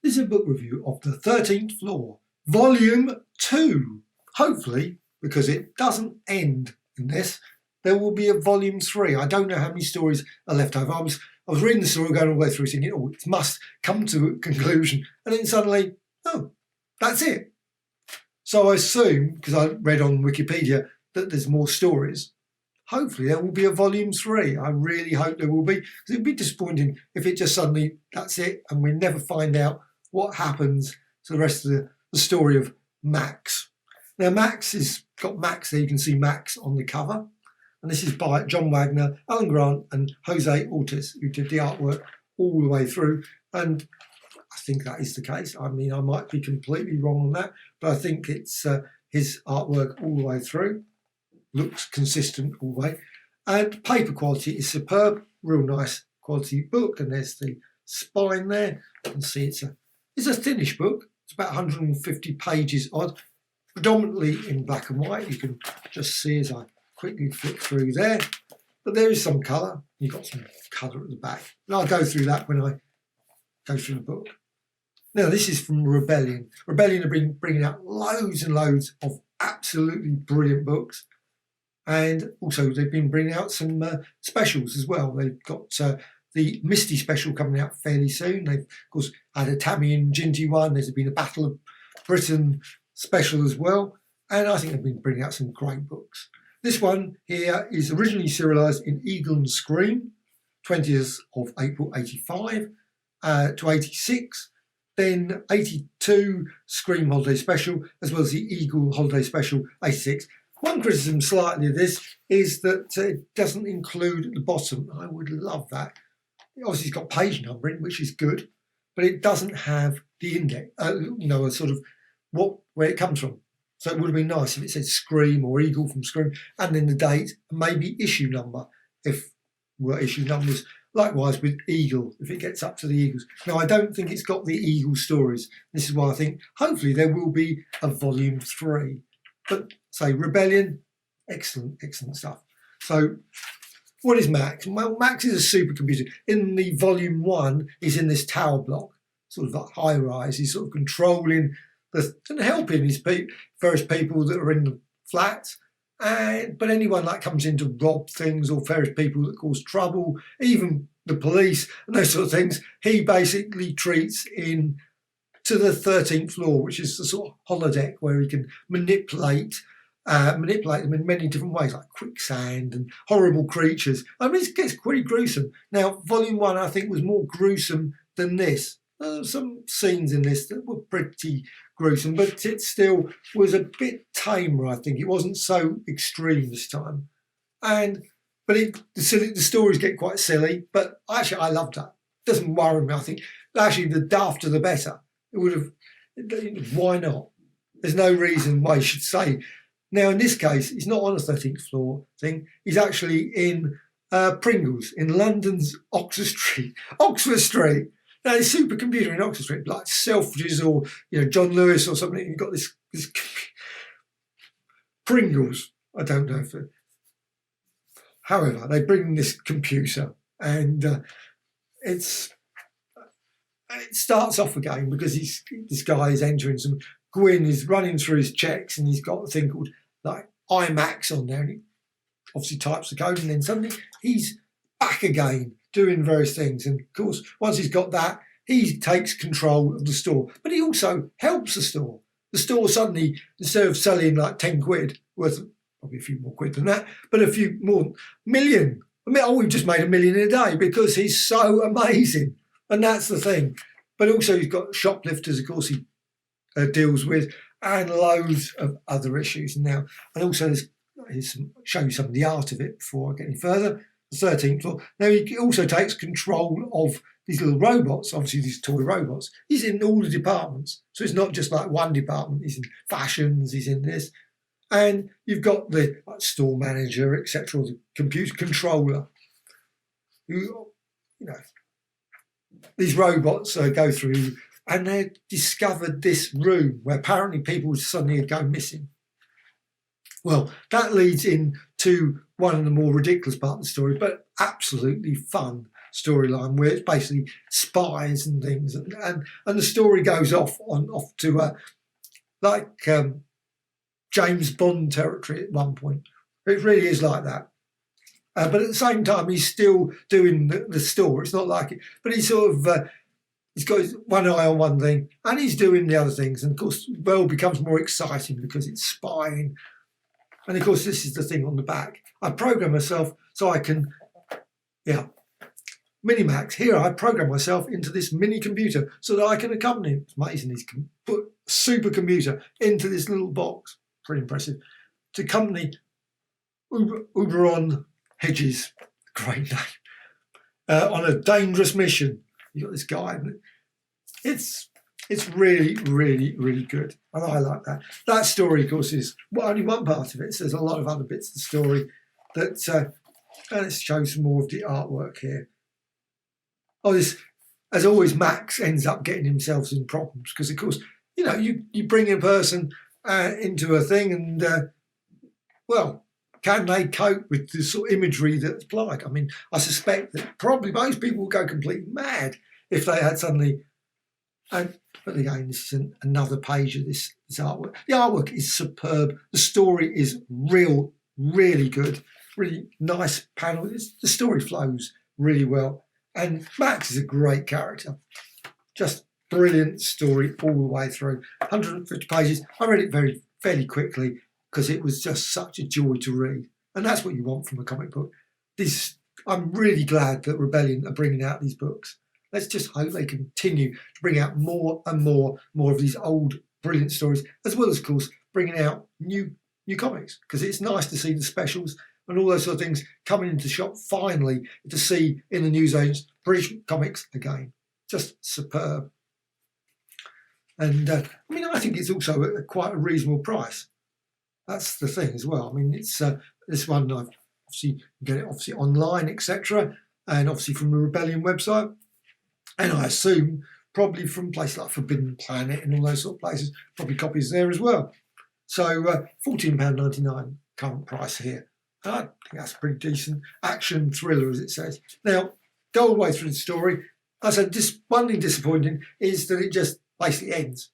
This is a book review of The 13th Floor, Volume 2. Hopefully, because it doesn't end in this, there will be a Volume 3. I don't know how many stories are left over. I was reading the story going all the way through thinking, oh, it must come to a conclusion. And then suddenly, oh, that's it. So I assume, because I read on Wikipedia, that there's more stories. Hopefully there will be a Volume 3. I really hope there will be. Because it would be disappointing if it just suddenly, that's it, and we never find out what happens to the rest of the story of Max. Now Max has got Max there, you can see Max on the cover. And this is by John Wagner, Alan Grant and Jose Ortiz, who did the artwork all the way through. And I think that is the case. I mean, I might be completely wrong on that, but I think it's his artwork all the way through. Looks consistent all the way. And paper quality is superb, real nice quality book. And there's the spine there. You can see it's a thinnish book. It's about 150 pages odd, predominantly in black and white. You can just see as I quickly flick through there. But there is some colour. You've got some colour at the back. And I'll go through that when I go through the book. Now, this is from Rebellion. Rebellion have been bringing out loads and loads of absolutely brilliant books. And also they've been bringing out some specials as well. They've got the Misty special coming out fairly soon. They've, of course, had a Tammy and Ginty one. There's been a Battle of Britain special as well. And I think they've been bringing out some great books. This one here is originally serialised in Eagle and Scream, 20th of April 85 to 86. Then 82 Scream Holiday Special, as well as the Eagle Holiday Special 86. One criticism slightly of this is that it doesn't include at the bottom. I would love that. Obviously, it's got page numbering, which is good, but it doesn't have the index, a sort of where it comes from. So it would have been nice if it said Scream or Eagle from Scream, and then the date, and maybe issue number, if were issue numbers. Likewise with Eagle, if it gets up to the Eagles. Now, I don't think it's got the Eagle stories. This is why I think hopefully there will be a Volume 3. But say Rebellion, excellent, excellent stuff. So what is Max? Well, Max is a supercomputer. In the Volume 1, he's in this tower block, sort of like high rise. He's sort of controlling and helping his various people that are in the flats. But anyone that comes in to rob things or various people that cause trouble, even the police and those sort of things, he basically treats in to the 13th floor, which is the sort of holodeck where he can manipulate them in many different ways, like quicksand and horrible creatures. I mean, it gets pretty gruesome. Now, Volume 1, I think, was more gruesome than this. Some scenes in this that were pretty gruesome, but it still was a bit tamer, I think. It wasn't so extreme this time. But the stories get quite silly, but actually I loved that. It doesn't worry me. I think actually the dafter the better. It would have, why not? There's no reason why you should say. Now, in this case, he's not on a 13th floor thing. He's actually in Pringles, in London's Oxford Street. Oxford Street. Now, a supercomputer in Oxford Street, like Selfridges or John Lewis or something. You've got this Pringles. I don't know if it. However, they bring this computer, and it starts off again because this guy is entering some. Gwyn is running through his checks, and he's got a thing called like IMAX on there, and he obviously types the code, and then suddenly he's back again doing various things. And of course, once he's got that, he takes control of the store, but he also helps the store. The store suddenly, instead of selling like 10 quid worth, probably a few more quid than that, but a few more million. We've just made $1 million a day because he's so amazing. And that's the thing. But also he's got shoplifters, of course, he deals with, and loads of other issues now. And also show you some of the art of it before I get any further. The 13th floor. Now he also takes control of these little robots, obviously these toy robots. He's in all the departments. So it's not just like one department. He's in fashions, he's in this. And you've got the store manager, etc., or the computer controller. These robots go through, and they discovered this room where apparently people suddenly go missing. Well, that leads into one of the more ridiculous parts of the story, but absolutely fun. storyline where it's basically spies and things, and the story goes off to like James Bond territory at one point. It really is like that. But at the same time, he's still doing the story. It's not like it, but he's sort of he's got his one eye on one thing, and he's doing the other things. And of course, the world becomes more exciting because it's spying. And of course, this is the thing on the back. I program myself so I can, Minimax. Here, I program myself into this mini computer so that I can accompany him. It's amazing. He's put a supercomputer into this little box. Pretty impressive. To accompany Oberon Hedges, great name, on a dangerous mission. You got this guy. It's really, really, really good, and I like that. That story, of course, is only one part of it. So there's a lot of other bits of the story that, and it shows some more of the artwork here. Oh, this, as always, Max ends up getting himself in problems because, of course, you bring a person into a thing, and can they cope with the sort of imagery that's applied? I mean, I suspect that probably most people would go completely mad if they had suddenly. But again, this is another page of this artwork. The artwork is superb. The story is really good. Really nice panel. The story flows really well. And Max is a great character. Just brilliant story all the way through. 150 pages. I read it fairly quickly because it was just such a joy to read. And that's what you want from a comic book. I'm really glad that Rebellion are bringing out these books. Let's just hope they continue to bring out more and more of these old brilliant stories, as well as, of course, bringing out new comics, because it's nice to see the specials and all those sort of things coming into shop finally, to see in the newsagents British comics again. Just superb. And I think it's also at quite a reasonable price. That's the thing as well. I mean, it's this one I've obviously get it online, etc., and obviously from the Rebellion website. And I assume probably from places like Forbidden Planet and all those sort of places, probably copies there as well. So £14.99 current price here. I think that's a pretty decent action thriller, as it says. Now, go all the way through the story. I said, one thing disappointing is that it just basically ends.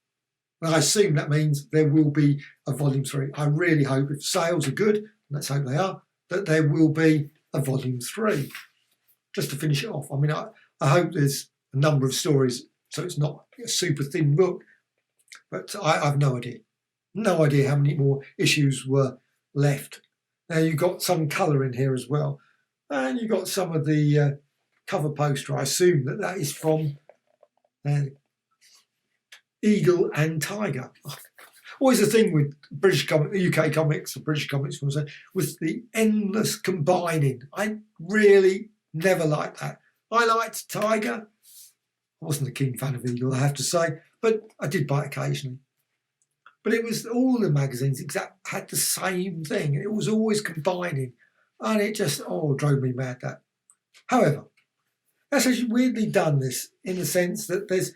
And I assume that means there will be a volume 3. I really hope, if sales are good, and let's hope they are, that there will be a volume 3. Just to finish it off. I mean, I hope there's a number of stories, so it's not a super thin book, but I've no idea. No idea how many more issues were left. Now, you've got some colour in here as well, and you've got some of the cover poster. I assume that is from Eagle and Tiger. Always the thing with British comics, UK comics, or British comics, was the endless combining. I really never liked that. I liked Tiger. I wasn't a keen fan of Eagle, I have to say, but I did buy it occasionally. But it was all the magazines had the same thing. It was always combining, and it just drove me mad. That, however, that's actually weirdly done this in the sense that there's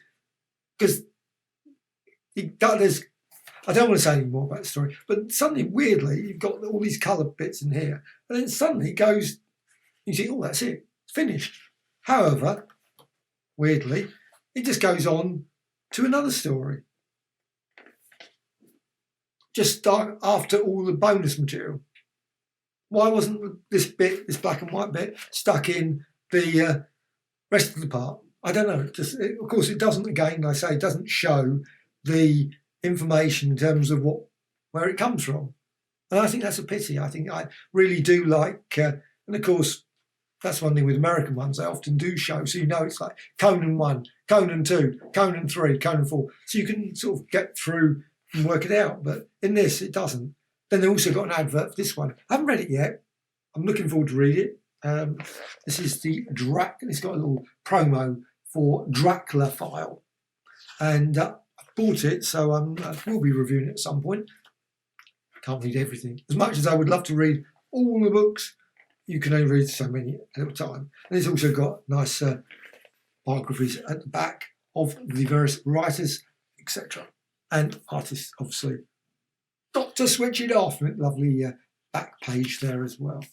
I don't want to say any more about the story, but suddenly weirdly you've got all these coloured bits in here, and then suddenly it goes. You think, that's it, it's finished. However, weirdly, it just goes on to another story. Just start after all the bonus material. Why wasn't this this black and white bit, stuck in the rest of the part? I don't know. Of course, it doesn't. Again, I say it doesn't show the information in terms of where it comes from, and I think that's a pity. I think I really do like, and of course, that's one thing with American ones. They often do show, so it's like Conan 1, Conan 2, Conan 3, Conan 4, so you can sort of get through and work it out. But in this, it doesn't. Then they also got an advert for this one. I haven't read it yet. I'm looking forward to read it. This is the it's got a little promo for Dracula File, and I bought it, so I will be reviewing it at some point. Can't read everything. As much as I would love to read all the books, you can only read so many at a time. And it's also got nice biographies at the back of the various writers, etc. And artists, obviously. Dr. Switch It Off, lovely back page there as well.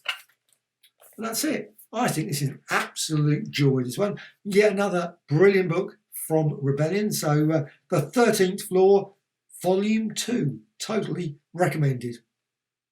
And that's it. I think this is an absolute joy, this one. Yet another brilliant book from Rebellion. So The 13th Floor, Volume 2. Totally recommended.